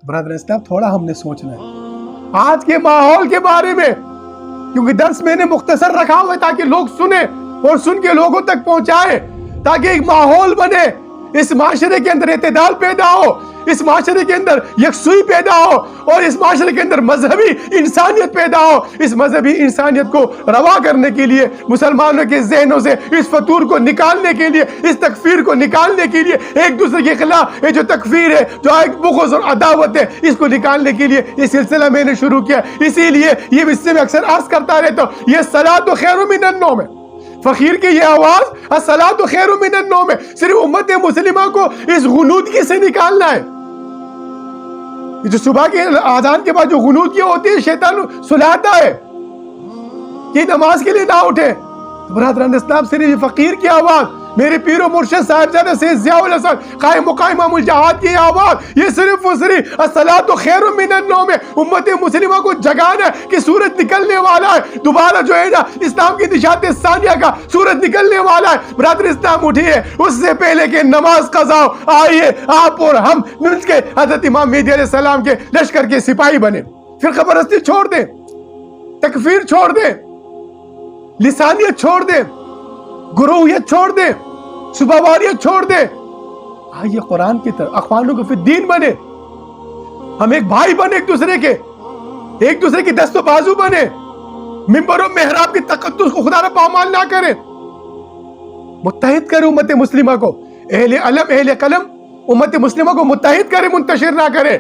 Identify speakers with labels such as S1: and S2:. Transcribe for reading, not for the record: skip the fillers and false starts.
S1: برادر اسلام تھوڑا ہم نے سوچنا ہے آج کے ماحول کے بارے میں، کیونکہ درس میں نے مختصر رکھا ہوا ہے تاکہ لوگ سنیں اور سن کے لوگوں تک پہنچائے، تاکہ ایک ماحول بنے، اس معاشرے کے اندر اعتدال پیدا ہو، اس معاشرے کے اندر یکسوئی پیدا ہو، اور اس معاشرے کے اندر مذہبی انسانیت پیدا ہو۔ اس مذہبی انسانیت کو روا کرنے کے لیے، مسلمانوں کے ذہنوں سے اس فطور کو نکالنے کے لیے، اس تکفیر کو نکالنے کے لیے، ایک دوسرے کے خلاف یہ جو تکفیر ہے، جو ایک بغض اور عداوت ہے، اس کو نکالنے کے لیے یہ سلسلہ میں نے شروع کیا۔ اسی لیے یہ اس سے میں اکثر عرض کرتا رہتا ہوں، یہ صلاۃ خیر من النوم ہے۔ فقیر کی یہ آواز الصلاۃ خیر من النوم ہے، صرف امت مسلمہ کو اس غنودگی سے نکالنا ہے۔ جو صبح کے آذان کے بعد جو غنودگی ہوتی ہے، شیطان سلاتا ہے کہ نماز کے لیے نہ اٹھے۔ برادران اسلام، صرف یہ فقیر کی آواز، میرے پیر و مرشد صاحبزادہ سید ضیاء الحسن قائم مقام امام الجہاد کی آواز، یہ صرف و صرف الصلاۃ خیر من النوم ہے۔ امت مسلمہ کو جگانا ہے کہ سورج نکلنے والا ہے، دوبارہ جو ہے نا اسلام کی نشاط ثانیہ کا سورج نکلنے والا ہے۔ برادر اسلام اٹھیے، اس سے پہلے کہ نماز قضا ہو، آئیے آپ اور ہم مل کے حضرت امام مہدی علیہ السلام کے لشکر کے سپاہی بنے۔ فرقہ پرستی چھوڑ دیں، تکفیر چھوڑ دیں، لسانیت چھوڑ دیں، گروہیت چھوڑ دیں، صبح واریت چھوڑ دیں، آئیے قرآن کی طرف، اخوانوں کو فی الدین بنے، ہم ایک بھائی بنے، ایک دوسرے کی دست و بازو بنے، ممبر و محراب کی تقدس کو خدا را پامال نہ کریں، متحد کریں امت مسلمہ کو، اہل علم اہل قلم امت مسلمہ کو متحد کریں، منتشر نہ کریں۔